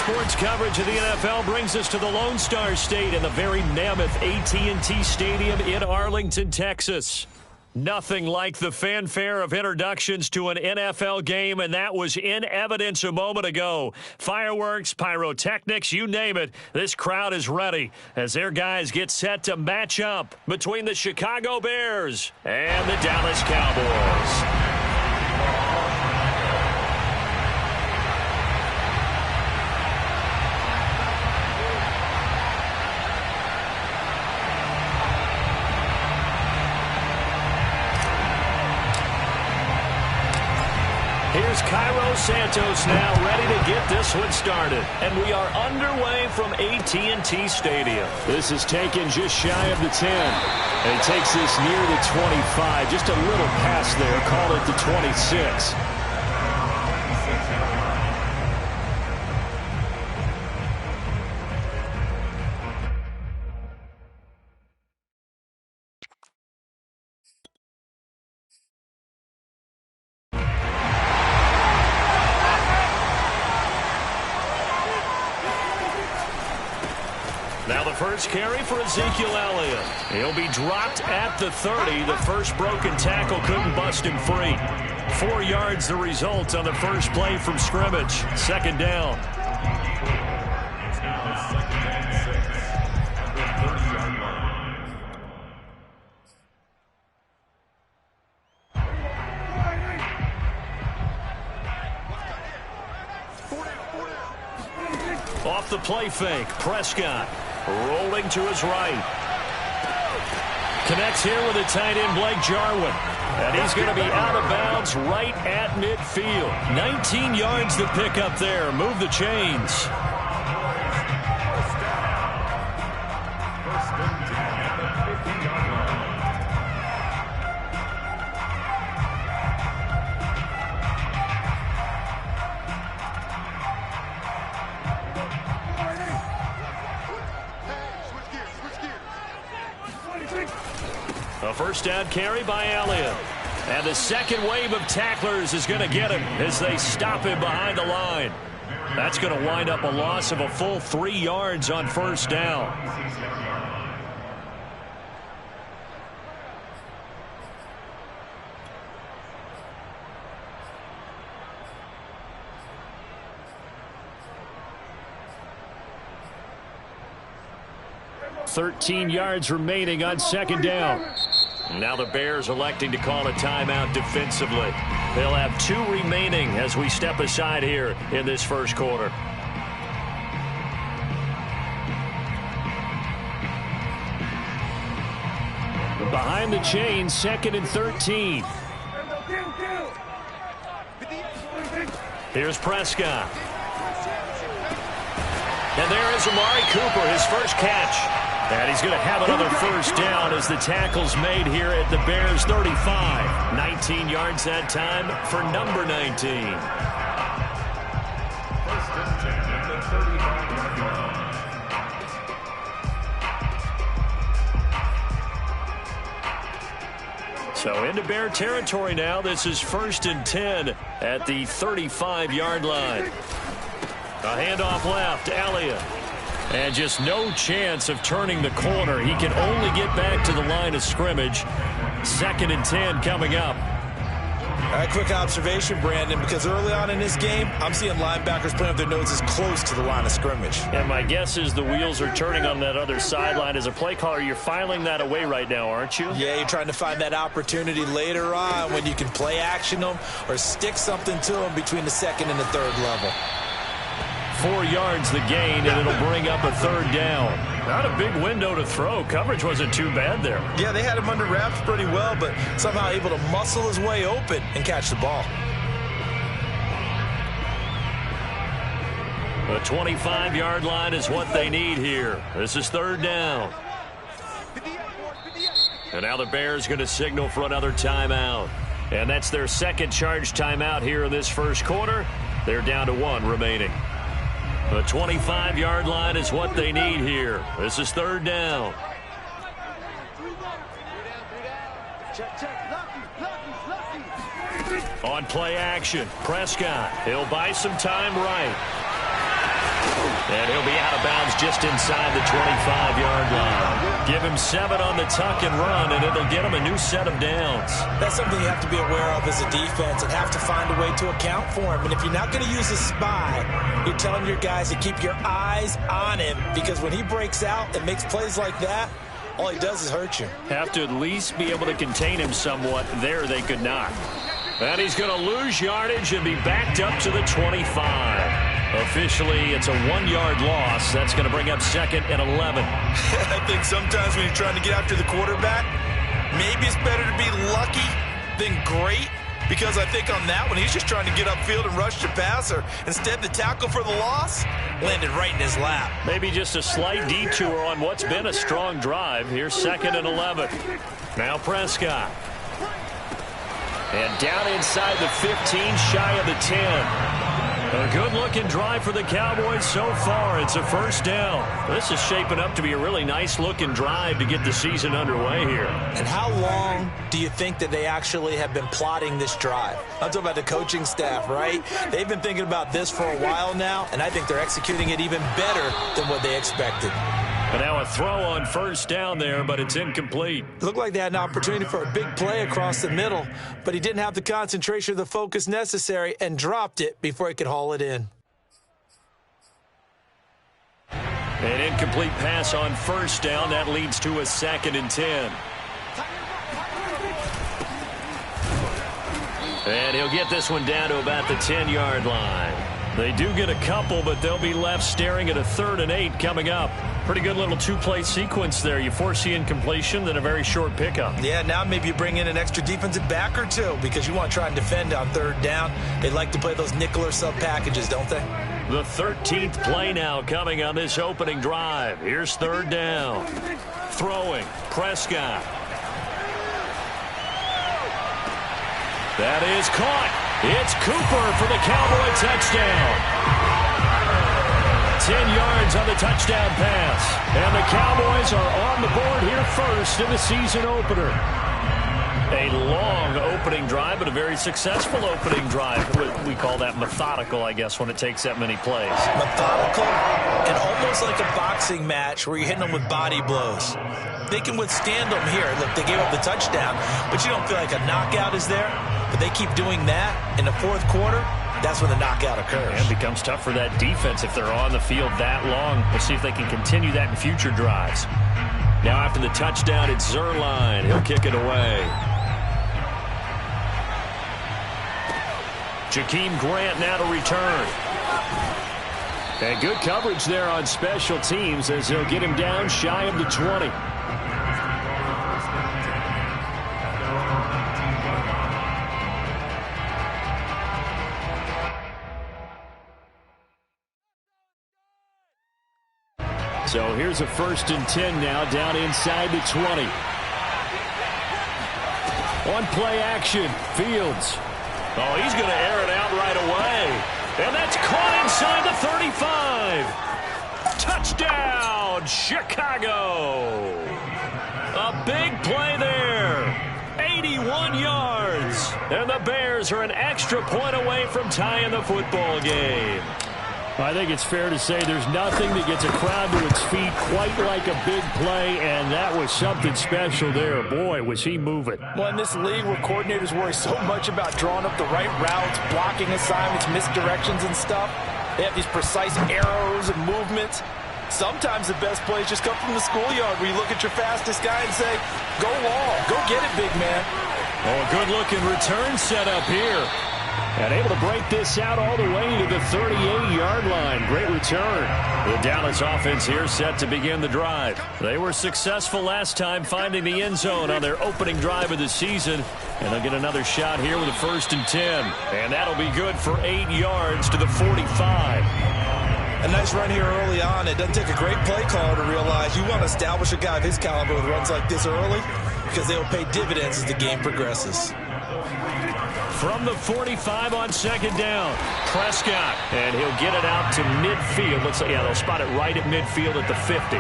Sports coverage of the NFL brings us to the Lone Star State and the very mammoth AT&T Stadium in Arlington, Texas. Nothing like the fanfare of introductions to an NFL game, and that was in evidence a moment ago. Fireworks, pyrotechnics, you name it. This crowd is ready as their guys get set to match up between the Chicago Bears and the Dallas Cowboys. Here's Cairo Santos now ready to get this one started. And we are underway from AT&T Stadium. This is taken just shy of the 10. And it takes this near the 25. Just a little past there. Call it the 26. Now the first carry for Ezekiel Elliott. He'll be dropped at the 30. The first broken tackle couldn't bust him free. 4 yards the result on the first play from scrimmage. Second down. Off the play fake, Prescott rolling to his right. Connects here with a tight end, Blake Jarwin. And he's going to be out of bounds right at midfield. 19 yards to pick up there. Move the chains. A first down carry by Elliott. And the second wave of tacklers is going to get him as they stop him behind the line. That's going to wind up a loss of a full 3 yards on first down. .13 yards remaining on second down. Now the Bears electing to call a timeout defensively. They'll have 2 remaining as we step aside here in this first quarter. Behind the chains, 2nd and 13. Here's Prescott. And there is Amari Cooper, his first catch. And he's going to have another first down as the tackle's made here at the Bears' 35. 19 yards that time for number 19. So into Bear territory now. This is 1st and 10 at the 35-yard line. A handoff left, Elliott. And just no chance of turning the corner. He can only get back to the line of scrimmage. 2nd and 10 coming up. All right, quick observation, Brandon, because early on in this game, I'm seeing linebackers putting up their noses close to the line of scrimmage. And my guess is the wheels are turning on that other sideline. As a play caller, you're filing that away right now, aren't you? Yeah, you're trying to find that opportunity later on when you can play action them or stick something to them between the 2nd and the 3rd level. 4 yards the gain, and it'll bring up a 3rd down. Not a big window to throw. Coverage wasn't too bad there. Yeah, they had him under wraps pretty well, but somehow able to muscle his way open and catch the ball. The 25-yard line is what they need here. This is 3rd down. And now the Bears going to signal for another timeout. And that's their 2nd charge timeout here in this first quarter. They're down to 1 remaining. The 25-yard line is what they need here. This is 3rd down. On play action, Prescott. He'll buy some time right. And he'll be out of bounds just inside the 25-yard line. Give him 7 on the tuck and run, and it'll get him a new set of downs. That's something you have to be aware of as a defense and have to find a way to account for him. And if you're not going to use a spy, you're telling your guys to keep your eyes on him, because when he breaks out and makes plays like that, all he does is hurt you. Have to at least be able to contain him somewhat. There they could not. And he's going to lose yardage and be backed up to the 25. Officially, it's a 1-yard loss. That's going to bring up 2nd and 11. I think sometimes when you're trying to get after the quarterback, maybe it's better to be lucky than great, because I think on that one, he's just trying to get upfield and rush the passer. Instead, the tackle for the loss landed right in his lap. Maybe just a slight detour on what's been a strong drive. Here's 2nd and 11. Now Prescott. And down inside the 15, shy of the 10. A good-looking drive for the Cowboys so far. It's a first down. This is shaping up to be a really nice-looking drive to get the season underway here. And how long do you think that they actually have been plotting this drive? I'm talking about the coaching staff, right? They've been thinking about this for a while now, and I think they're executing it even better than what they expected. And now a throw on first down there, but it's incomplete. It looked like they had an opportunity for a big play across the middle, but he didn't have the concentration or the focus necessary and dropped it before he could haul it in. An incomplete pass on first down. That leads to a 2nd and 10. And he'll get this one down to about the 10-yard line. They do get a couple, but they'll be left staring at a 3rd and 8 coming up. Pretty good little 2-play sequence there. You force the incompletion, then a very short pickup. Yeah, now maybe you bring in an extra defensive back or two, because you want to try and defend on 3rd down. They like to play those nickel or sub packages, don't they? The 13th play now coming on this opening drive. Here's 3rd down. Throwing, Prescott. That is caught. It's Cooper for the Cowboy touchdown. 10 yards on the touchdown pass. And the Cowboys are on the board here first in the season opener. A long opening drive, but a very successful opening drive. We call that methodical, I guess, when it takes that many plays. Methodical and almost like a boxing match where you're hitting them with body blows. They can withstand them here. Look, they gave up the touchdown, but you don't feel like a knockout is there. But they keep doing that in the 4th quarter. That's when the knockout occurs. And it becomes tough for that defense if they're on the field that long. We'll see if they can continue that in future drives. Now after the touchdown, it's Zuerlein. He'll kick it away. Jakeem Grant now to return. And good coverage there on special teams as they'll get him down shy of the 20. So here's a 1st and 10 now down inside the 20. One play action. Fields. Oh, he's going to air it out right away. And that's caught inside the 35. Touchdown, Chicago. A big play there. 81 yards. And the Bears are an extra point away from tying the football game. I think it's fair to say there's nothing that gets a crowd to its feet quite like a big play, and that was something special there. Boy, was he moving. Well, in this league where coordinators worry so much about drawing up the right routes, blocking assignments, misdirections and stuff, they have these precise arrows and movements. Sometimes the best plays just come from the schoolyard where you look at your fastest guy and say, go long, go get it, big man. Oh, a good-looking return set up here. And able to break this out all the way to the 38-yard line. Great return. The Dallas offense here set to begin the drive. They were successful last time finding the end zone on their opening drive of the season. And they'll get another shot here with a 1st and 10. And that'll be good for 8 yards to the 45. A nice run here early on. It doesn't take a great play caller to realize you want to establish a guy of his caliber with runs like this early, because they will pay dividends as the game progresses. From the 45 on 2nd down, Prescott, and he'll get it out to midfield. Looks like, yeah, they'll spot it right at midfield at the 50.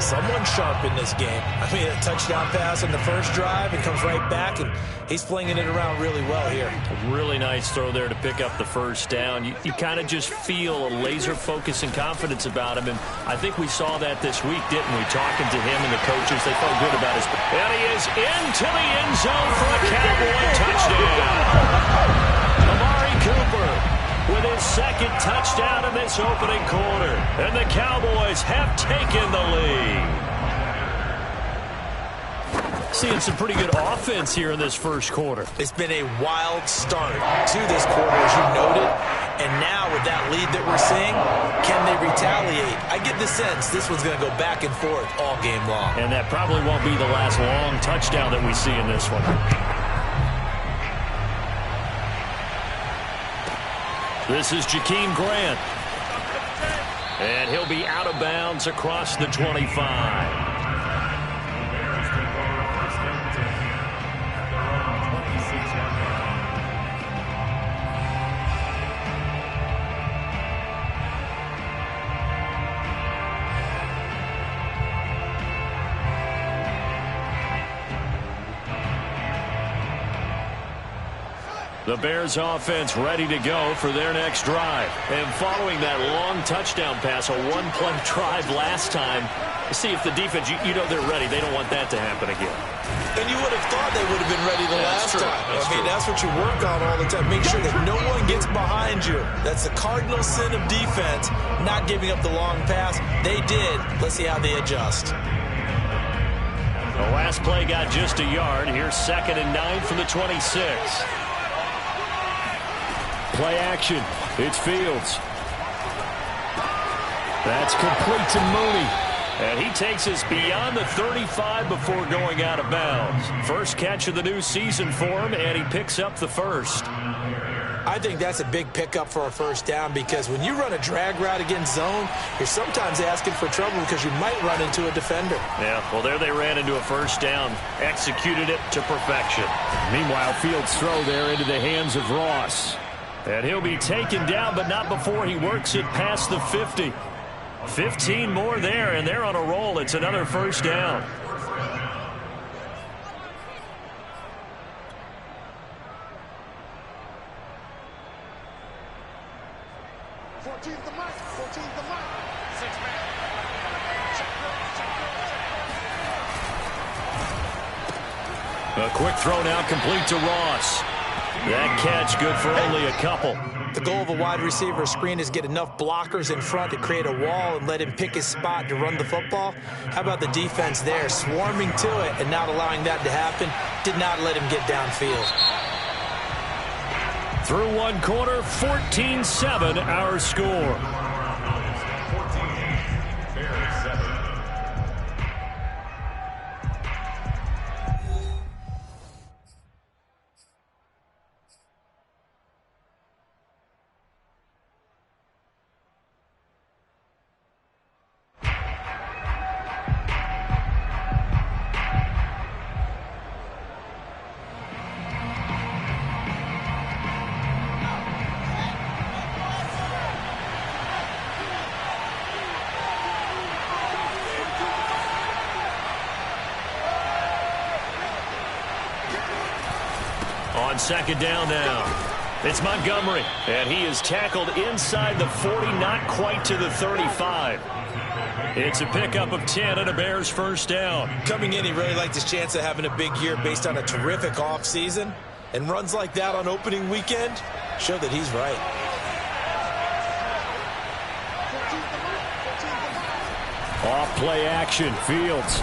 Someone sharp in this game. I mean, a touchdown pass in the first drive, and comes right back, and he's flinging it around really well here. A really nice throw there to pick up the first down. You kind of just feel a laser focus and confidence about him, and I think we saw that this week, didn't we? Talking to him and the coaches, they felt good about his... And he is into the end zone for a Cowboy touchdown. Amari Cooper with his second touchdown in this opening quarter. And the Cowboys have taken the lead. Seeing some pretty good offense here in this first quarter. It's been a wild start to this quarter, as you noted. And now with that lead that we're seeing, can they retaliate? I get the sense this one's going to go back and forth all game long. And that probably won't be the last long touchdown that we see in this one. This is Jakeem Grant. And he'll be out of bounds across the 25. The Bears offense ready to go for their next drive. And following that long touchdown pass, a one-play drive last time, see if the defense, you know they're ready. They don't want that to happen again. And you would have thought they would have been ready the last time. I mean, that's what you work on all the time. Make sure that no one gets behind you. That's the cardinal sin of defense, not giving up the long pass. They did. Let's see how they adjust. The last play got just a yard. Here's 2nd and 9 from the 26. Play action. It's Fields. That's complete to Mooney. And he takes us beyond the 35 before going out of bounds. First catch of the new season for him, and he picks up the first. I think that's a big pickup for a first down, because when you run a drag route against zone, you're sometimes asking for trouble because you might run into a defender. Yeah, well, there they ran into a first down, executed it to perfection. Meanwhile, Fields' throw there into the hands of Ross. And he'll be taken down, but not before he works it past the 50. 15 more there, and they're on a roll. It's another first down. A quick throw now complete to Ross. That catch good for only a couple. The goal of a wide receiver screen is get enough blockers in front to create a wall and let him pick his spot to run the football. How about the defense there, swarming to it and not allowing that to happen? Did not let him get downfield. Through one quarter, 14-7 our score. On second down now, it's Montgomery, and he is tackled inside the 40, not quite to the 35. It's a pickup of 10 and a Bears first down. Coming in, he really liked his chance of having a big year based on a terrific offseason, and runs like that on opening weekend show that he's right. Off play action, Fields.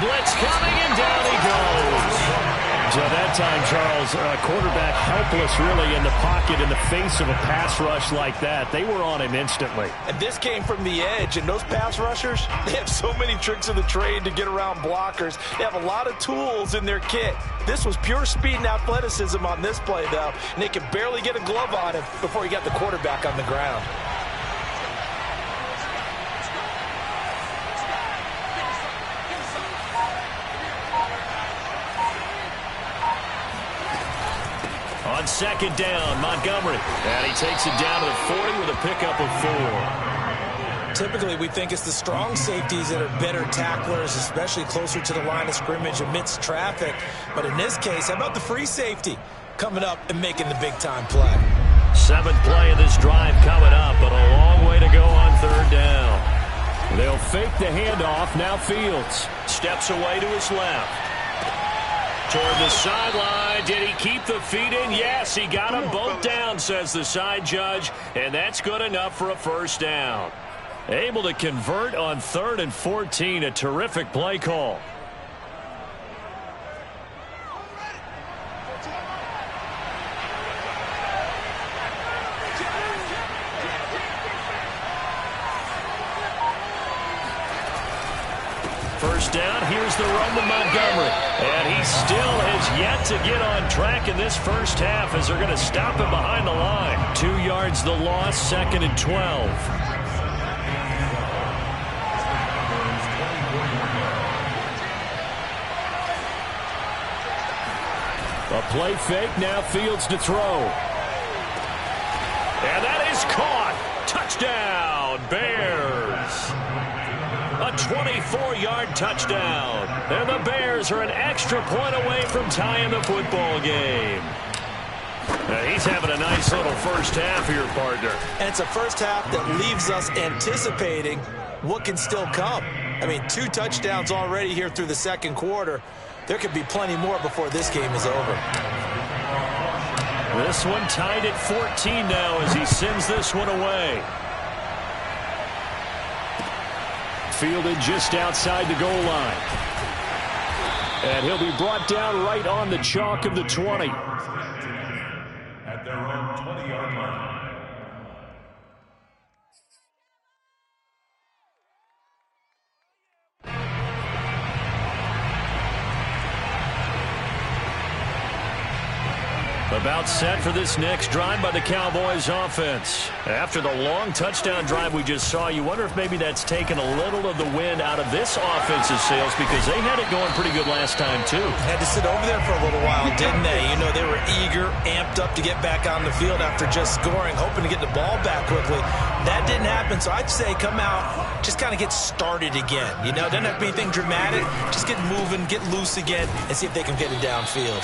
Blitz coming, and down he goes. So that time, Charles, quarterback helpless really in the pocket in the face of a pass rush like that. They were on him instantly. And this came from the edge, and those pass rushers, they have so many tricks of the trade to get around blockers. They have a lot of tools in their kit. This was pure speed and athleticism on this play, though, and they could barely get a glove on him before he got the quarterback on the ground. On second down, Montgomery. And he takes it down to the 40 with a pickup of 4. Typically, we think it's the strong safeties that are better tacklers, especially closer to the line of scrimmage amidst traffic. But in this case, how about the free safety coming up and making the big-time play? 7th play of this drive coming up, but a long way to go on 3rd down. They'll fake the handoff. Now Fields steps away to his left. Toward the sideline. Did he keep the feet in? Yes, he got them both down, says the side judge, and that's good enough for a 1st down. Able to convert on 3rd and 14. A terrific play call. First down, here's the run to Montgomery. And he still has yet to get on track in this first half as they're going to stop him behind the line. 2 yards the loss, 2nd and 12. A play fake, now Fields to throw. And that is caught. Touchdown, Bears. A 24-yard touchdown. And the Bears are an extra point away from tying the football game. Now he's having a nice little first half here, partner. And it's a first half that leaves us anticipating what can still come. I mean, 2 touchdowns already here through the 2nd quarter. There could be plenty more before this game is over. This one tied at 14 now as he sends this one away. Fielded just outside the goal line. And he'll be brought down right on the chalk of the 20. At their own 20-yard line. About set for this next drive by the Cowboys offense. After the long touchdown drive we just saw, you wonder if maybe that's taken a little of the wind out of this offense's sails because they had it going pretty good last time too. Had to sit over there for a little while, didn't they? You know, they were eager, amped up to get back on the field after just scoring, hoping to get the ball back quickly. That didn't happen, so I'd say come out, just kind of get started again. You know, doesn't have to be anything dramatic. Just get moving, get loose again, and see if they can get it downfield.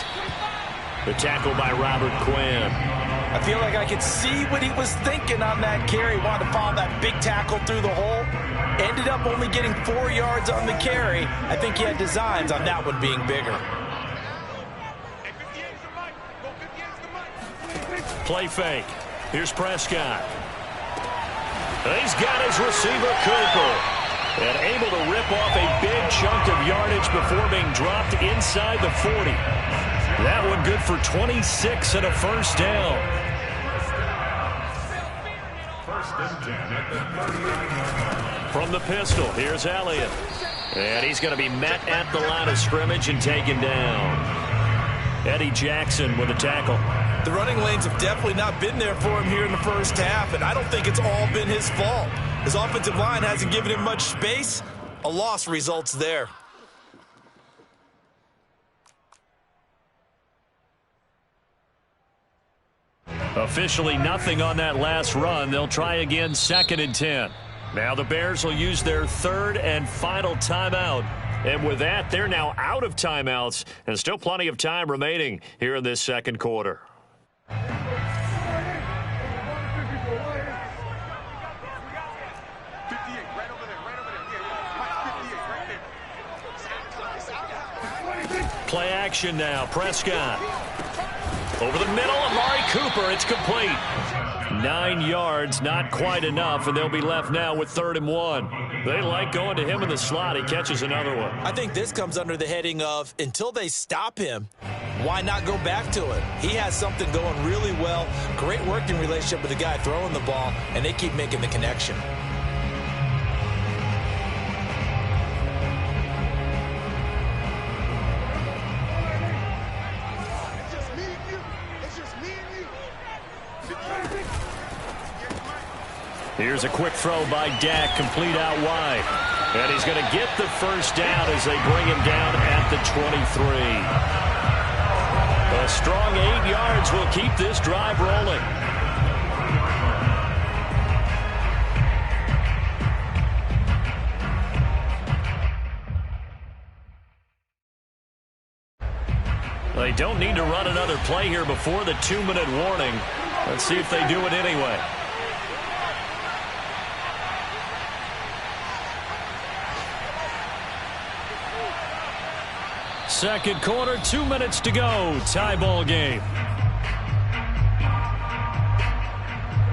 The tackle by Robert Quinn. I feel like I could see what he was thinking on that carry. Wanted to follow that big tackle through the hole. Ended up only getting 4 yards on the carry. I think he had designs on that one being bigger. Play fake. Here's Prescott. He's got his receiver, Cooper. And able to rip off a big chunk of yardage before being dropped inside the 40. That one good for 26 and a 1st down. From the pistol, here's Elliott. And he's going to be met at the line of scrimmage and taken down. Eddie Jackson with a tackle. The running lanes have definitely not been there for him here in the first half, and I don't think it's all been his fault. His offensive line hasn't given him much space. A loss results there. Officially nothing on that last run. They'll try again 2nd and 10. Now the Bears will use their 3rd and final timeout. And with that, they're now out of timeouts and still plenty of time remaining here in this 2nd quarter. Play action now. Prescott. Over the middle, Amari Cooper. It's complete. 9 yards, not quite enough, and they'll be left now with 3rd and 1. They like going to him in the slot. He catches another one. I think this comes under the heading of until they stop him, why not go back to it? He has something going really well. Great working relationship with the guy throwing the ball, and they keep making the connection. Here's a quick throw by Dak, complete out wide. And he's going to get the 1st down as they bring him down at the 23. A strong 8 yards will keep this drive rolling. they don't need to run another play here before the 2-minute warning. Let's see if they do it anyway. Second quarter, 2 minutes to go. Tie ball game.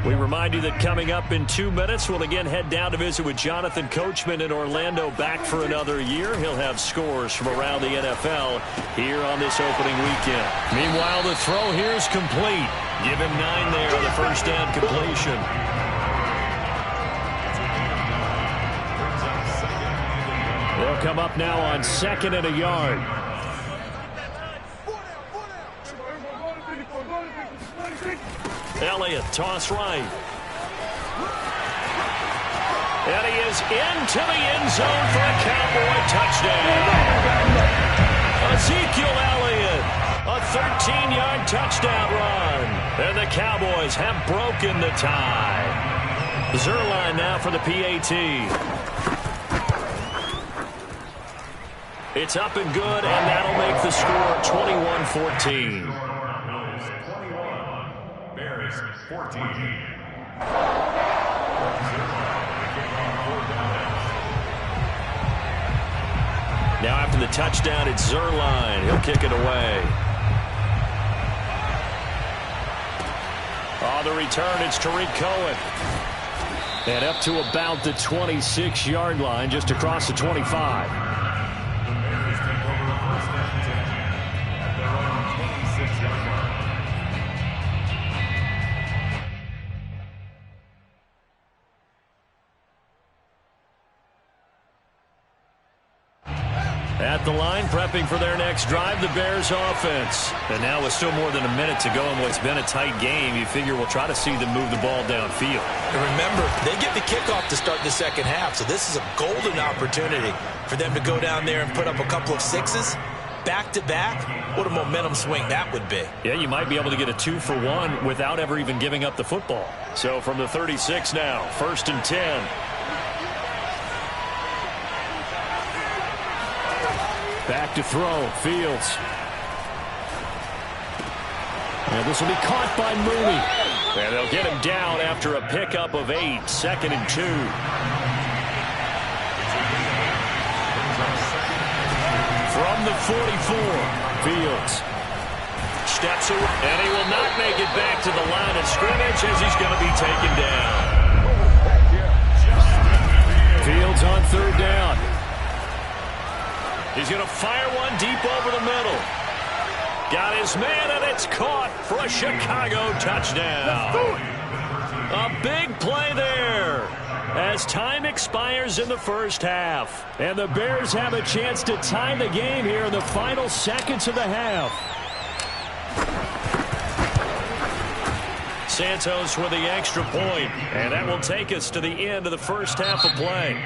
We remind you that coming up in 2 minutes, we'll again head down to visit with Jonathan Coachman in Orlando, back for another year. He'll have scores from around the NFL here on this opening weekend. Meanwhile, the throw here is complete. Give him 9 there on the first down completion. They'll come up now on 2nd and a yard. Elliott, toss right. And he is into the end zone for a Cowboy touchdown. Ezekiel Elliott, a 13-yard touchdown run. And the Cowboys have broken the tie. Zuerlein now for the PAT. It's up and good, and that'll make the score 21-14. 14. Now after the touchdown, it's Zuerlein. He'll kick it away. On the return, it's Tariq Cohen. And up to about the 26-yard line, just across the 25. At the line, prepping for their next drive, the Bears offense. And now with still more than a minute to go in what's been a tight game, you figure we'll try to see them move the ball downfield. And remember, they get the kickoff to start the second half, so this is a golden opportunity for them to go down there and put up a couple of sixes back-to-back. What a momentum swing that would be. Yeah, you might be able to get a 2-for-1 without ever even giving up the football. So from the 36 now, 1st and 10. Back to throw, Fields. And this will be caught by Mooney. And they'll get him down after a pickup of 8, 2nd and 2. From the 44, Fields steps away, and he will not make it back to the line of scrimmage as he's going to be taken down. Fields on 3rd down. He's going to fire one deep over the middle. Got his man, and it's caught for a Chicago touchdown. A big play there as time expires in the first half. And the Bears have a chance to tie the game here in the final seconds of the half. Santos with the extra point, and that will take us to the end of the first half of play.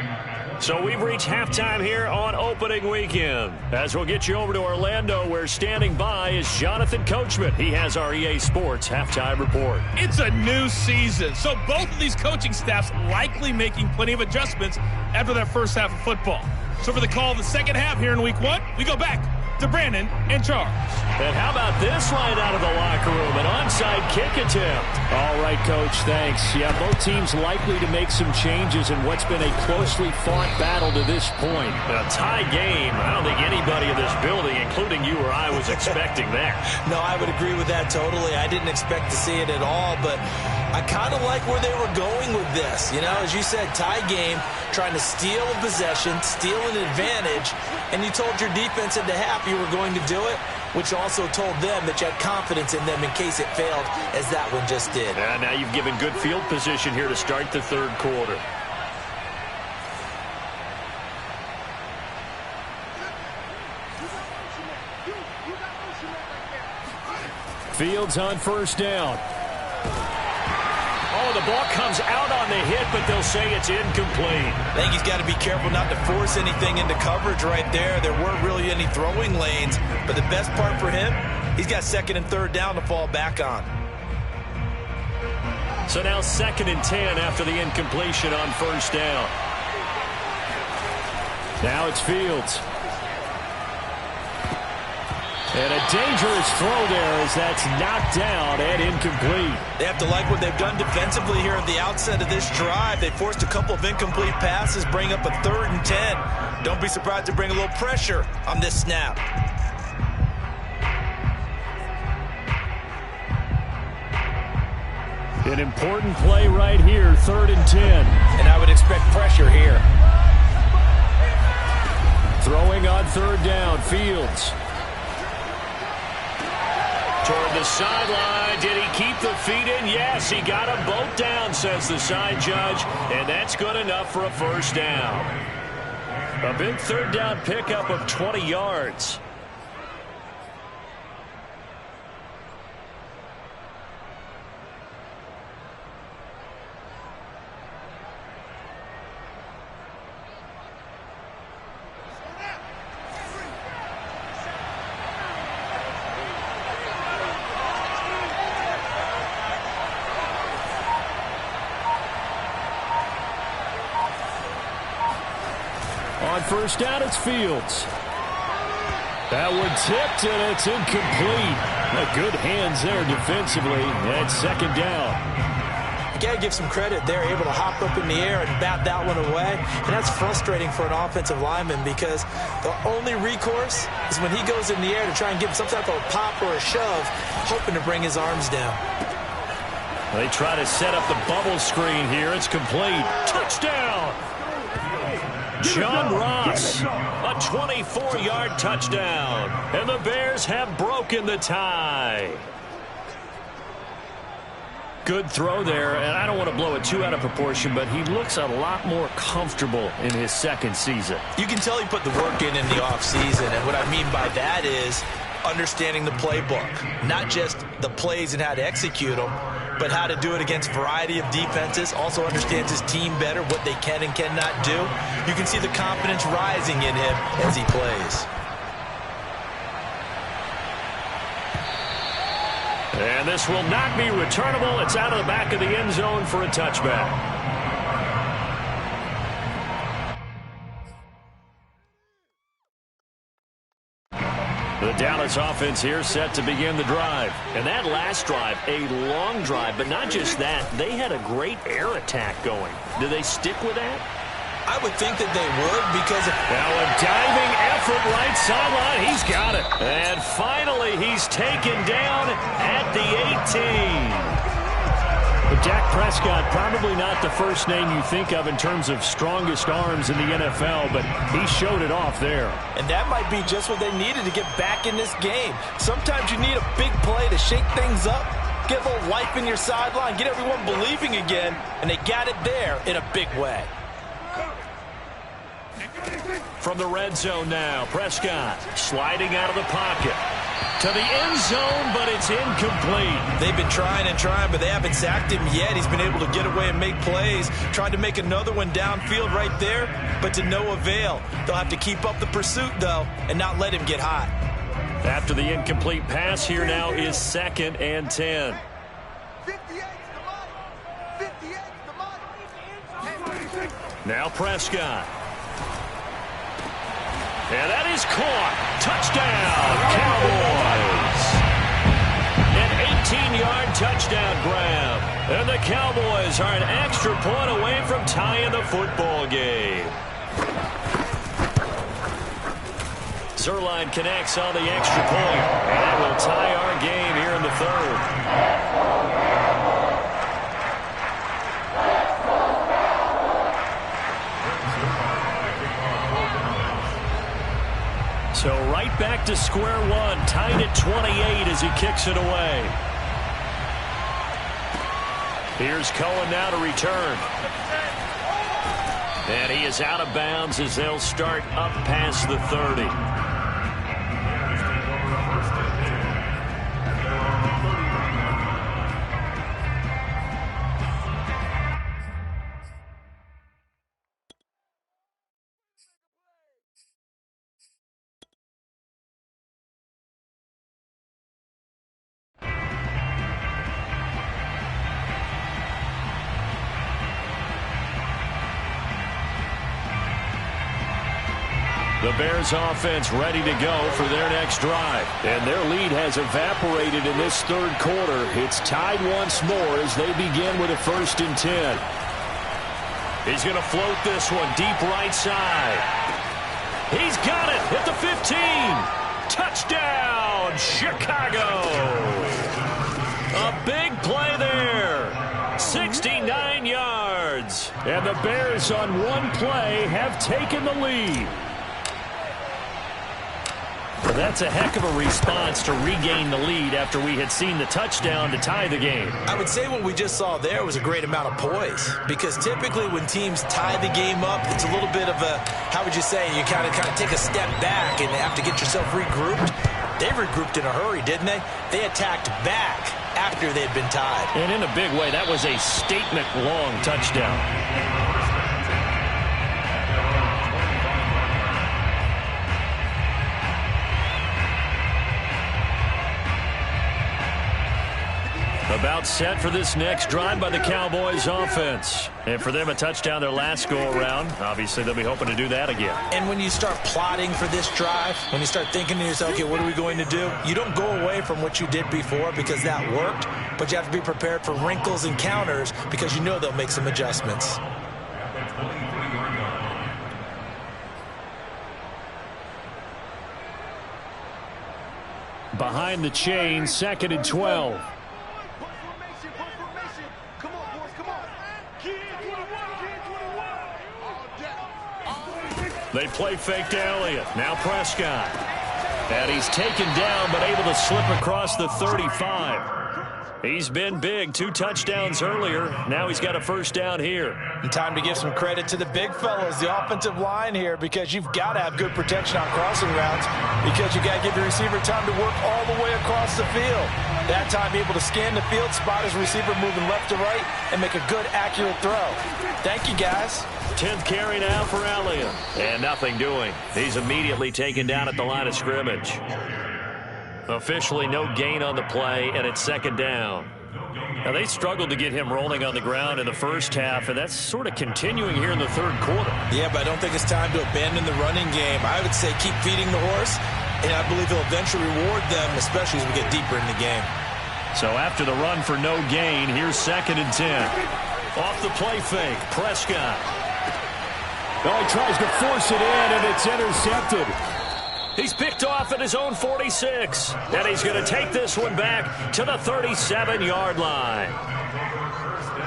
So we've reached halftime here on opening weekend. As we'll get you over to Orlando, where standing by is Jonathan Coachman. He has our EA Sports halftime report. It's a new season, so both of these coaching staffs likely making plenty of adjustments after that first half of football. So for the call of the second half here in week 1, we go back to Brandon and Charles. And how about this right out of the locker room? An onside kick attempt. All right, Coach, thanks. Yeah, both teams likely to make some changes in what's been a closely fought battle to this point. A tie game. I don't think anybody in this building, including you or I, was expecting that. No, I would agree with that totally. I didn't expect to see it at all, but I kind of like where they were going with this. You know, as you said, tie game, trying to steal a possession, steal an advantage, and you told your defense at the half you were going to do it, which also told them that you had confidence in them in case it failed, as that one just did. And now you've given good field position here to start the third quarter. Fields on 1st down. Oh, the ball comes out on the hit, but they'll say it's incomplete. I think he's got to be careful not to force anything into coverage right there. There weren't really any throwing lanes, but the best part for him, he's got 2nd and 3rd down to fall back on. So now 2nd and 10 after the incompletion on 1st down. Now it's Fields. And a dangerous throw there as that's knocked down and incomplete. They have to like what they've done defensively here at the outset of this drive. They forced a couple of incomplete passes, bring up a 3rd and 10. Don't be surprised to bring a little pressure on this snap. An important play right here, 3rd and 10. And I would expect pressure here. Throwing on 3rd down, Fields. Toward the sideline. Did he keep the feet in? Yes, he got them both down, says the side judge. And that's good enough for a 1st down. A big 3rd down pickup of 20 yards. On 1st down, it's Fields. That one tipped, and it's incomplete. Good hands there defensively. And 2nd down. You got to give some credit. They're able to hop up in the air and bat that one away. And that's frustrating for an offensive lineman because the only recourse is when he goes in the air to try and give some type of a pop or a shove, hoping to bring his arms down. They try to set up the bubble screen here. It's complete. Touchdown! John Ross, a 24-yard touchdown. And the Bears have broken the tie. Good throw there, and I don't want to blow it too out of proportion, but he looks a lot more comfortable in his 2nd season. You can tell he put the work in the offseason, and what I mean by that is understanding the playbook. Not just the plays and how to execute them, but how to do it against a variety of defenses. Also understands his team better, what they can and cannot do. You can see the confidence rising in him as he plays. And this will not be returnable. It's out of the back of the end zone for a touchback. The Dallas offense here set to begin the drive. And that last drive, a long drive, but not just that. They had a great air attack going. Do they stick with that? I would think that they would because now a diving effort right sideline. He's got it. And finally, he's taken down at the 18. But Dak Prescott, probably not the first name you think of in terms of strongest arms in the NFL, but he showed it off there. And that might be just what they needed to get back in this game. Sometimes you need a big play to shake things up, get a little life in your sideline, get everyone believing again, and they got it there in a big way. From the red zone now, Prescott sliding out of the pocket. To the end zone, but it's incomplete. They've been trying and trying, but they haven't sacked him yet. He's been able to get away and make plays. Tried to make another one downfield right there, but to no avail. They'll have to keep up the pursuit, though, and not let him get hot. After the incomplete pass, here now is 2nd and 10. Now Prescott. And that is caught. Touchdown, Cowboys. An 18-yard touchdown grab. And the Cowboys are an extra point away from tying the football game. Zuerlein connects on the extra point. And that will tie our game here in the 3rd. So right back to square one, tied at 28 as he kicks it away. Here's Cohen now to return. And he is out of bounds as they'll start up past the 30. The Bears offense ready to go for their next drive. And their lead has evaporated in this third quarter. It's tied once more as they begin with a 1st and 10. He's going to float this one deep right side. He's got it at the 15. Touchdown, Chicago. A big play there. 69 yards. And the Bears on one play have taken the lead. Well, that's a heck of a response to regain the lead after we had seen the touchdown to tie the game. I would say what we just saw there was a great amount of poise, because typically when teams tie the game up, it's a little bit of a, how would you say, you kind of take a step back and have to get yourself regrouped. They regrouped in a hurry, didn't they? They attacked back after they had been tied. And in a big way, that was a statement-long touchdown. About set for this next drive by the Cowboys offense. And for them, a touchdown their last go-around. Obviously, they'll be hoping to do that again. And when you start plotting for this drive, when you start thinking to yourself, okay, what are we going to do? You don't go away from what you did before because that worked, but you have to be prepared for wrinkles and counters because you know they'll make some adjustments. Behind the chain, 2nd and 12. They play fake to Elliott. Now Prescott. And he's taken down but able to slip across the 35. He's been big. 2 touchdowns earlier. Now he's got a 1st down here. And time to give some credit to the big fellas, the offensive line here, because you've got to have good protection on crossing routes, because you got to give the receiver time to work all the way across the field. That time able to scan the field, spot his receiver moving left to right, and make a good, accurate throw. Thank you, guys. 10th carry now for Elliott. And nothing doing. He's immediately taken down at the line of scrimmage. Officially no gain on the play, and it's 2nd down. Now, they struggled to get him rolling on the ground in the first half, and that's sort of continuing here in the third quarter. Yeah, but I don't think it's time to abandon the running game. I would say keep feeding the horse, and I believe he'll eventually reward them, especially as we get deeper in the game. So after the run for no gain, here's 2nd and 10. Off the play fake, Prescott. Oh, he tries to force it in, and it's intercepted. He's picked off at his own 46. And he's going to take this one back to the 37-yard line.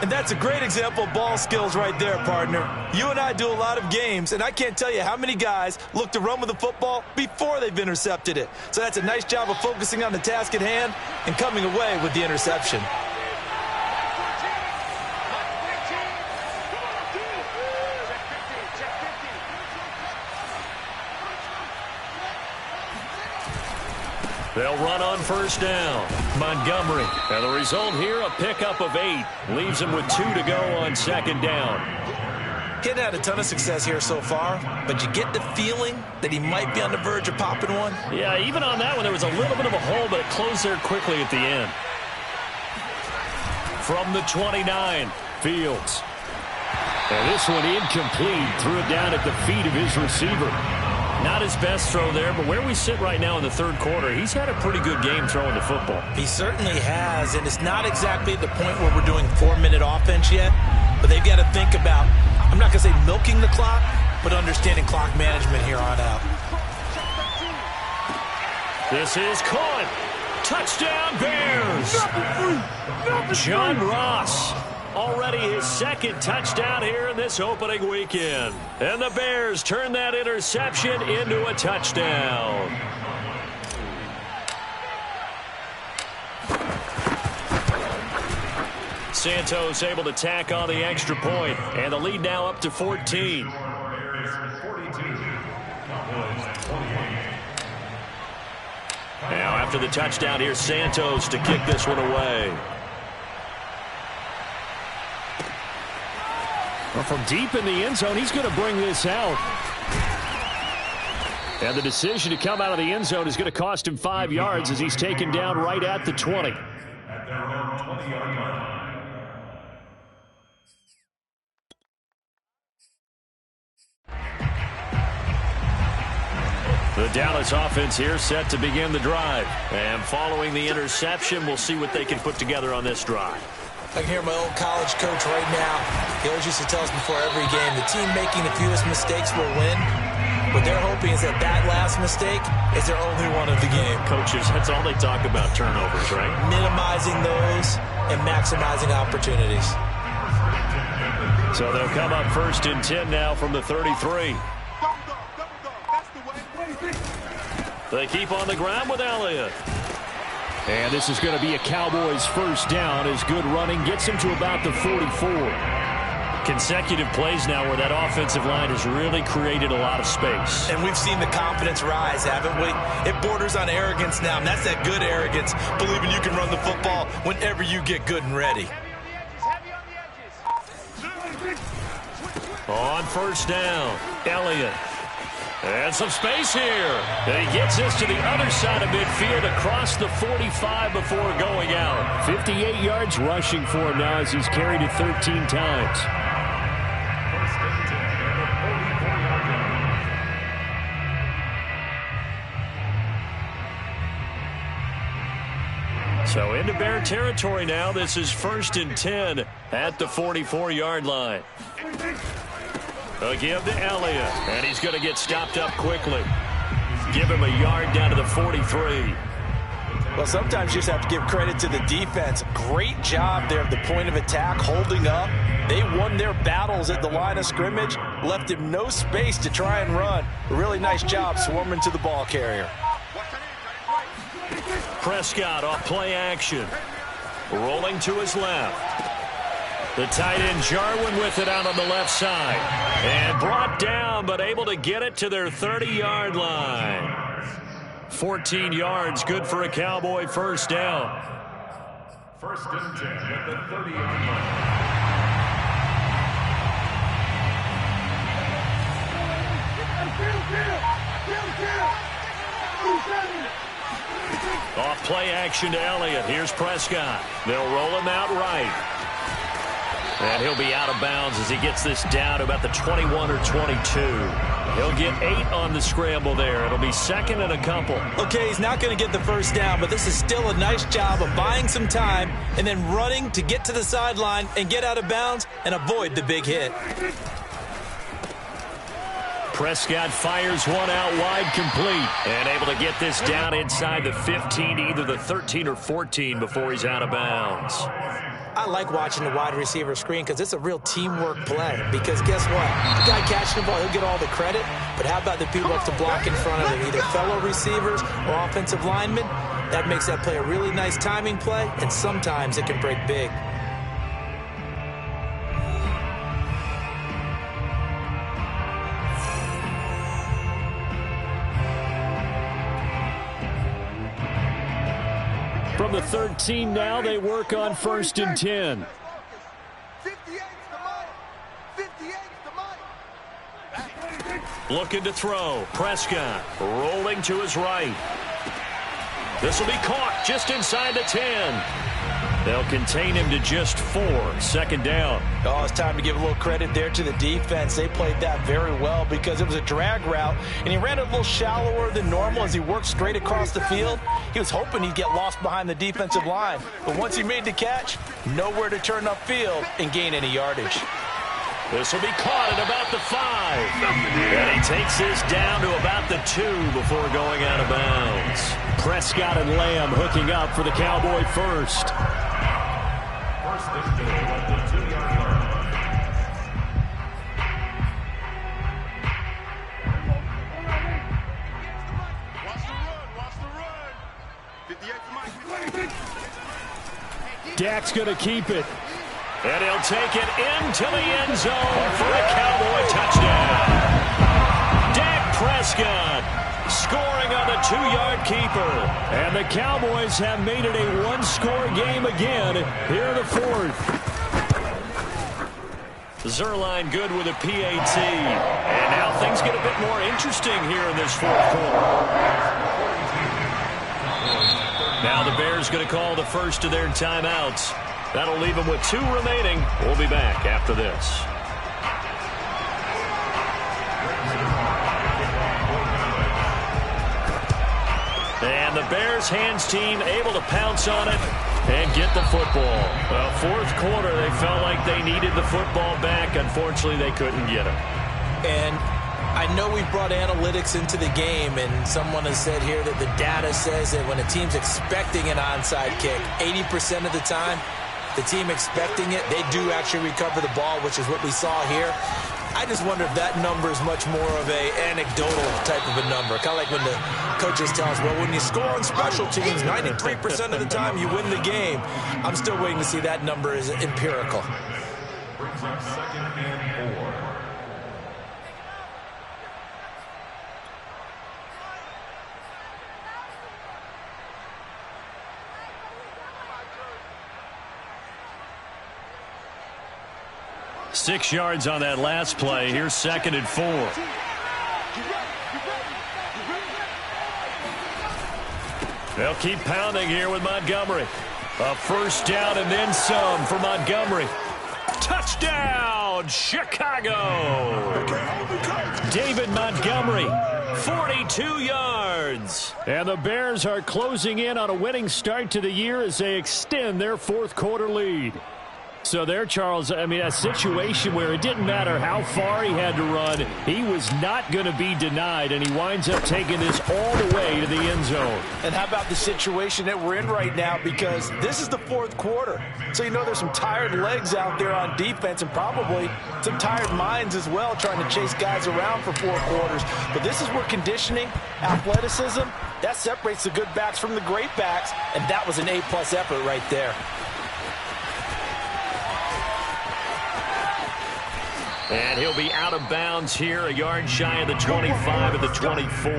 And that's a great example of ball skills right there, partner. You and I do a lot of games, and I can't tell you how many guys look to run with the football before they've intercepted it. So that's a nice job of focusing on the task at hand and coming away with the interception. They'll run on 1st down. Montgomery. And the result here, a pickup of 8. Leaves him with 2 to go on 2nd down. He hadn't had a ton of success here so far, but you get the feeling that he might be on the verge of popping one. Yeah, even on that one, there was a little bit of a hole, but it closed there quickly at the end. From the 29, Fields. And this one incomplete. Threw it down at the feet of his receiver. Not his best throw there, but where we sit right now in the third quarter, he's had a pretty good game throwing the football. He certainly has, and it's not exactly at the point where we're doing 4-minute offense yet, but they've got to think about, I'm not going to say milking the clock, but understanding clock management here on out. This is caught. Touchdown, Bears. John Ross. Already his 2nd touchdown here in this opening weekend. And the Bears turn that interception into a touchdown. Santos able to tack on the extra point, and the lead now up to 14. Now after the touchdown, here's Santos to kick this one away. Well, from deep in the end zone, he's going to bring this out. And the decision to come out of the end zone is going to cost him 5 yards as he's taken down right at the 20. At their own 20-yard line. The Dallas offense here set to begin the drive. And following the interception, we'll see what they can put together on this drive. I can hear my old college coach right now. He always used to tell us before every game, the team making the fewest mistakes will win. What they're hoping is that last mistake is their only one of the game. Coaches, that's all they talk about, turnovers, right? Minimizing those and maximizing opportunities. So they'll come up 1st and 10 now from the 33. They keep on the ground with Elliott. And this is going to be a Cowboys first down as good running gets him to about the 44. Consecutive plays now where that offensive line has really created a lot of space. And we've seen the confidence rise, haven't we? It borders on arrogance now, and that's that good arrogance, believing you can run the football whenever you get good and ready. On 1st down, Elliott. And some space here. And he gets this to the other side of midfield across the 45 before going out. 58 yards rushing for him now as he's carried it 13 times. So into Bear territory now. This is 1st and 10 at the 44-yard line. A give to Elliott, and he's going to get stopped up quickly. Give him a yard down to the 43. Well, sometimes you just have to give credit to the defense. Great job there at the point of attack, holding up. They won their battles at the line of scrimmage, left him no space to try and run. A really nice job swarming to the ball carrier. Prescott off play action. Rolling to his left. The tight end Jarwin with it out on the left side. And brought down, but able to get it to their 30-yard line. 14 yards, good for a Cowboy first down. 1st and 10 at the 30-yard line. Off play action to Elliott. Here's Prescott. They'll roll him out right. And he'll be out of bounds as he gets this down to about the 21 or 22. He'll get 8 on the scramble there. It'll be 2nd and a couple. Okay, he's not going to get the first down, but this is still a nice job of buying some time and then running to get to the sideline and get out of bounds and avoid the big hit. Prescott fires one out wide, complete, and able to get this down inside the 15, either the 13 or 14 before he's out of bounds. I like watching the wide receiver screen because it's a real teamwork play. Because guess what? The guy catching the ball, he'll get all the credit. But how about the people up to block in front of him, either fellow receivers or offensive linemen? That makes that play a really nice timing play, and sometimes it can break big. From the 13 now, they work on 1st and 10. 58's the money. Looking to throw. Prescott rolling to his right. This will be caught just inside the 10. They'll contain him to just 4. 2nd down. Oh, it's time to give a little credit there to the defense. They played that very well because it was a drag route, and he ran it a little shallower than normal as he worked straight across the field. He was hoping he'd get lost behind the defensive line, but once he made the catch, nowhere to turn upfield and gain any yardage. This will be caught at about the 5. And he takes this down to about the 2 before going out of bounds. Prescott and Lamb hooking up for the Cowboy first. 1st and 10 at the 2-yard line. Dak's going to keep it. And he'll take it into the end zone for a Cowboy touchdown. Dak Prescott scoring on the 2-yard keeper. And the Cowboys have made it a one-score game again here in the 4th. Zuerlein good with a PAT. And now things get a bit more interesting here in this 4th quarter. Now the Bears going to call the first of their timeouts. That'll leave them with 2 remaining. We'll be back after this. And the Bears hands team able to pounce on it and get the football. Well, fourth quarter, they felt like they needed the football back. Unfortunately, they couldn't get it. And I know we've brought analytics into the game, and someone has said here that the data says that when a team's expecting an onside kick, 80% of the time, the team expecting it, they do actually recover the ball, which is what we saw here. I just wonder if that number is much more of a anecdotal type of a number. Kind of like when the coaches tell us, well, when you score on special teams, 93% of the time you win the game. I'm still waiting to see that number is empirical. Brings up 2nd and 4. Six yards on that last play. Here's 2nd and 4. They'll keep pounding here with Montgomery. A first down and then some for Montgomery. Touchdown, Chicago! David Montgomery, 42 yards. And the Bears are closing in on a winning start to the year as they extend their fourth quarter lead. So there, Charles, I mean, a situation where it didn't matter how far he had to run, he was not going to be denied, and he winds up taking this all the way to the end zone. And how about the situation that we're in right now, because this is the fourth quarter. So you know there's some tired legs out there on defense and probably some tired minds as well trying to chase guys around for 4 quarters. But this is where conditioning, athleticism, that separates the good backs from the great backs, and that was an A-plus effort right there. And he'll be out of bounds here, a yard shy of the 25 of the 24.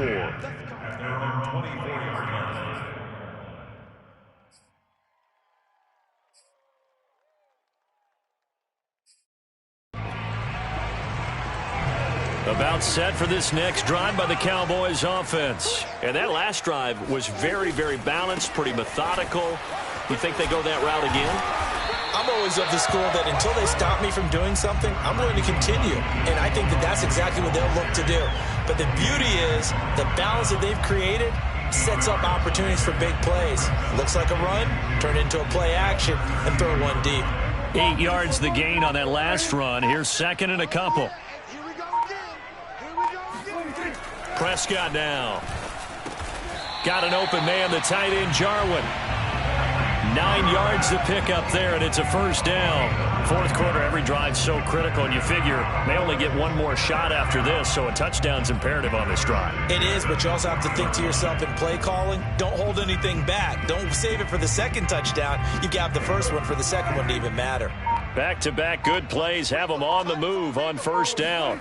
About set for this next drive by the Cowboys offense. And that last drive was very, very balanced, pretty methodical. You think they go that route again? I'm always of the school that until they stop me from doing something, I'm going to continue. And I think that that's exactly what they'll look to do. But the beauty is the balance that they've created sets up opportunities for big plays. Looks like a run, turn into a play action, and throw one deep. 8 yards the gain on that last run. Here's 2nd and a couple. Here we go again. Here we go again. Prescott now. Got an open man, the tight end, Jarwin. 9 yards to pick up there, and it's a first down. Fourth quarter, every drive so critical, and you figure they only get one more shot after this, so a touchdown's imperative on this drive. It is, but you also have to think to yourself in play calling, don't hold anything back. Don't save it for the second touchdown. You got the first one for the second one to even matter. Back-to-back good plays have them on the move on first down.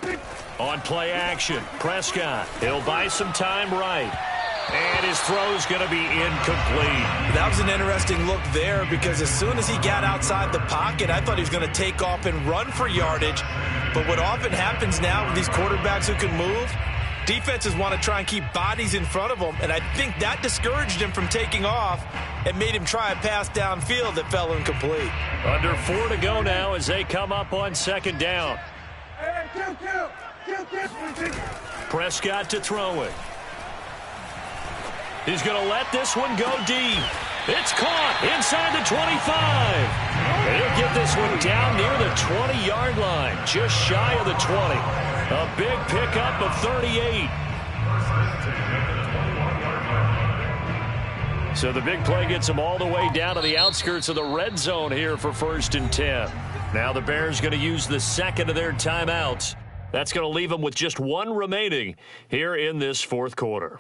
On play action, Prescott. He'll buy some time right. And his throw's going to be incomplete. That was an interesting look there because as soon as he got outside the pocket, I thought he was going to take off and run for yardage. But what often happens now with these quarterbacks who can move, defenses want to try and keep bodies in front of them, and I think that discouraged him from taking off and made him try a pass downfield that fell incomplete. Under 4 to go now as they come up on second down. Prescott to throw it. He's going to let this one go deep. It's caught inside the 25. He'll get this one down near the 20-yard line, just shy of the 20. A big pickup of 38. So the big play gets them all the way down to the outskirts of the red zone here for 1st and 10. Now the Bears going to use the second of their timeouts. That's going to leave them with just one remaining here in this fourth quarter.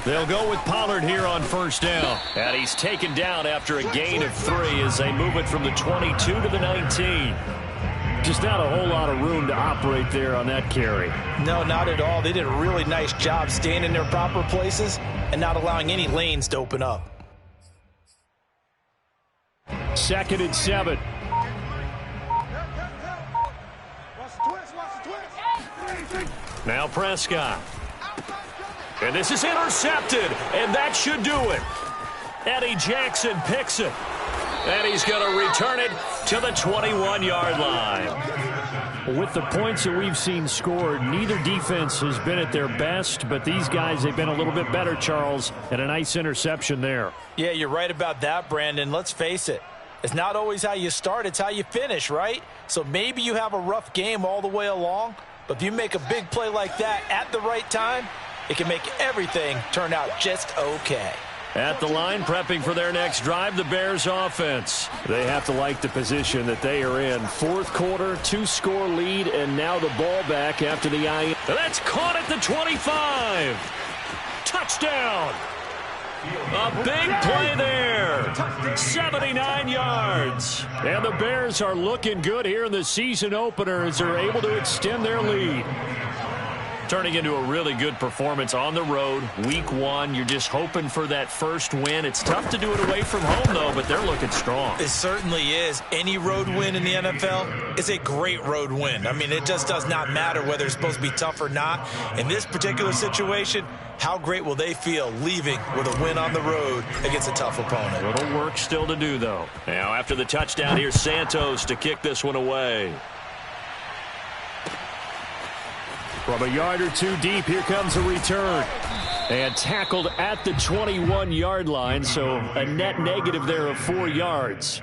They'll go with Pollard here on first down. And he's taken down after a gain of 3 as they move it from the 22 to the 19. Just not a whole lot of room to operate there on that carry. No, not at all. They did a really nice job staying in their proper places and not allowing any lanes to open up. 2nd and 7. Now Prescott. And this is intercepted, and that should do it. Eddie Jackson picks it. And he's going to return it to the 21-yard line. With the points that we've seen scored, neither defense has been at their best, but these guys, they've been a little bit better, Charles, and a nice interception there. Yeah, you're right about that, Brandon. Let's face it. It's not always how you start, it's how you finish, right? So maybe you have a rough game all the way along, but if you make a big play like that at the right time, it can make everything turn out just okay. At the line, prepping for their next drive, the Bears offense. They have to like the position that they are in. 4th quarter, 2-score lead, and now the ball back after the IE. That's caught at the 25. Touchdown. A big play there. 79 yards. And the Bears are looking good here in the season opener as they're able to extend their lead. Turning into a really good performance on the road. Week 1, you're just hoping for that first win. It's tough to do it away from home, though, but they're looking strong. It certainly is. Any road win in the NFL is a great road win. I mean, it just does not matter whether it's supposed to be tough or not. In this particular situation, how great will they feel leaving with a win on the road against a tough opponent? A little work still to do, though. Now, after the touchdown, here's Santos to kick this one away. From a yard or 2 deep, here comes a return. And tackled at the 21-yard line, so a net negative there of 4 yards.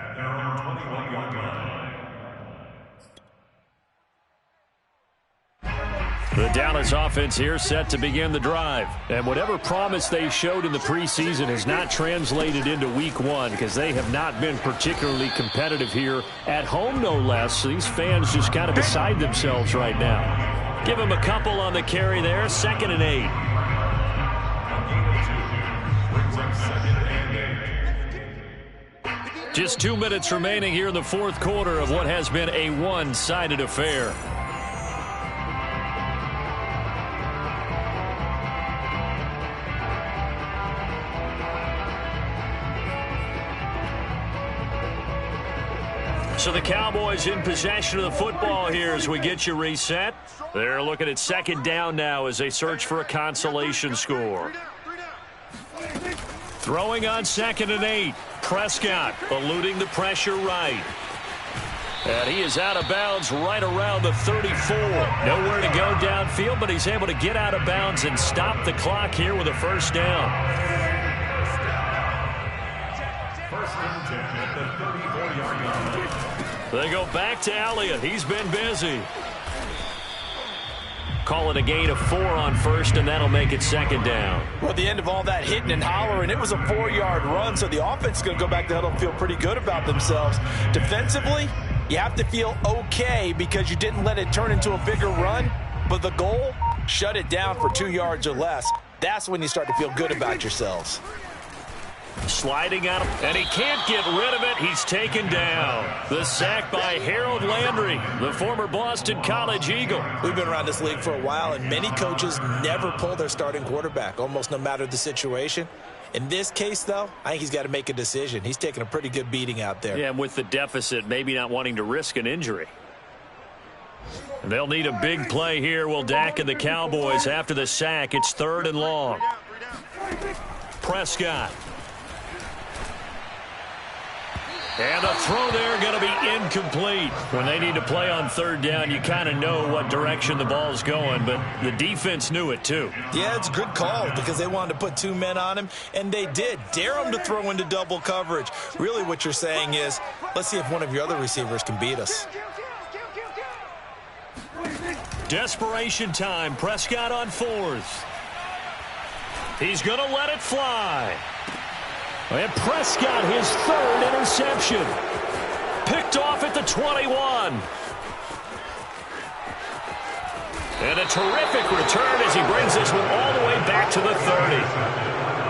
The Dallas offense here set to begin the drive. And whatever promise they showed in the preseason has not translated into week 1 because they have not been particularly competitive here at home, no less. These fans just kind of beside themselves right now. Give him a couple on the carry there. 2nd and 8. Just 2 minutes remaining here in the 4th quarter of what has been a one-sided affair. So the Cowboys in possession of the football here as we get you reset. They're looking at 2nd down now as they search for a consolation score. Throwing on 2nd and 8. Prescott eluding the pressure right. And he is out of bounds right around the 34. Nowhere to go downfield, but he's able to get out of bounds and stop the clock here with a first down. First and 10 at the 34-yard line. They go back to Elliott. He's been busy. Call it a gain of 4 on first, and that'll make it 2nd down. Well, at the end of all that hitting and hollering, it was a 4-yard run, so the offense is going to go back to huddle and feel pretty good about themselves. Defensively, you have to feel okay because you didn't let it turn into a bigger run, but the goal, shut it down for 2 yards or less. That's when you start to feel good about yourselves. Sliding out, and he can't get rid of it. He's taken down. The sack by Harold Landry, the former Boston College Eagle. We've been around this league for a while, and many coaches never pull their starting quarterback, almost no matter the situation. In this case, though, I think he's got to make a decision. He's taking a pretty good beating out there. Yeah, and with the deficit, maybe not wanting to risk an injury. They'll need a big play here, will Dak and the Cowboys after the sack. It's 3rd and long. Prescott. And the throw there going to be incomplete. When they need to play on 3rd down, you kind of know what direction the ball's going, but the defense knew it too. Yeah, it's a good call because they wanted to put 2 men on him, and they did. Dare him to throw into double coverage. Really what you're saying is, let's see if one of your other receivers can beat us. Desperation time. Prescott on 4th. He's going to let it fly. And Prescott, his 3rd interception. Picked off at the 21. And a terrific return as he brings this one all the way it back to the 30.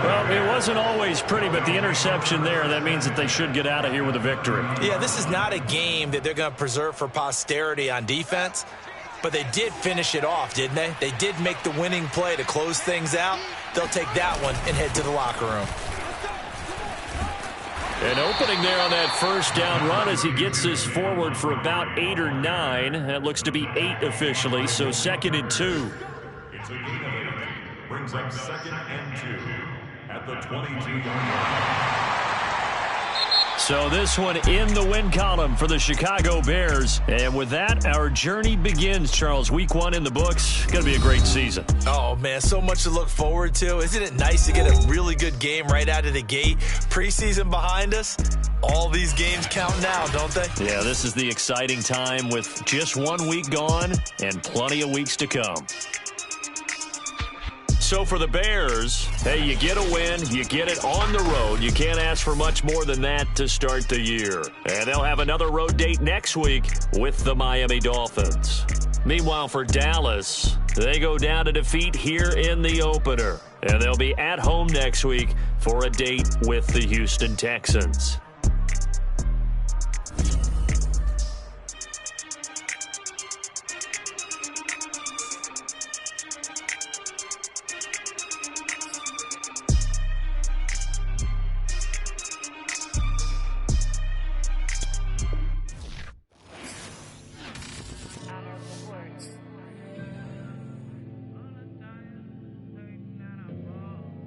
Well, it wasn't always pretty, but the interception there, that means that they should get out of here with a victory. Yeah, this is not a game that they're going to preserve for posterity on defense, but they did finish it off, didn't they? They did make the winning play to close things out. They'll take that one and head to the locker room. An opening there on that first down run as he gets this forward for about 8 or 9. That looks to be 8 officially, so 2nd and 2. It's a gain of 8. Brings up 2nd and 2 at the 22-yard line. So this one in the win column for the Chicago Bears. And with that, our journey begins, Charles. Week 1 in the books. Going to be a great season. Oh, man, so much to look forward to. Isn't it nice to get a really good game right out of the gate? Preseason behind us. All these games count now, don't they? Yeah, this is the exciting time with just 1 week gone and plenty of weeks to come. So for the Bears, hey, you get a win, you get it on the road. You can't ask for much more than that to start the year. And they'll have another road date next week with the Miami Dolphins. Meanwhile, for Dallas, they go down to defeat here in the opener. And they'll be at home next week for a date with the Houston Texans.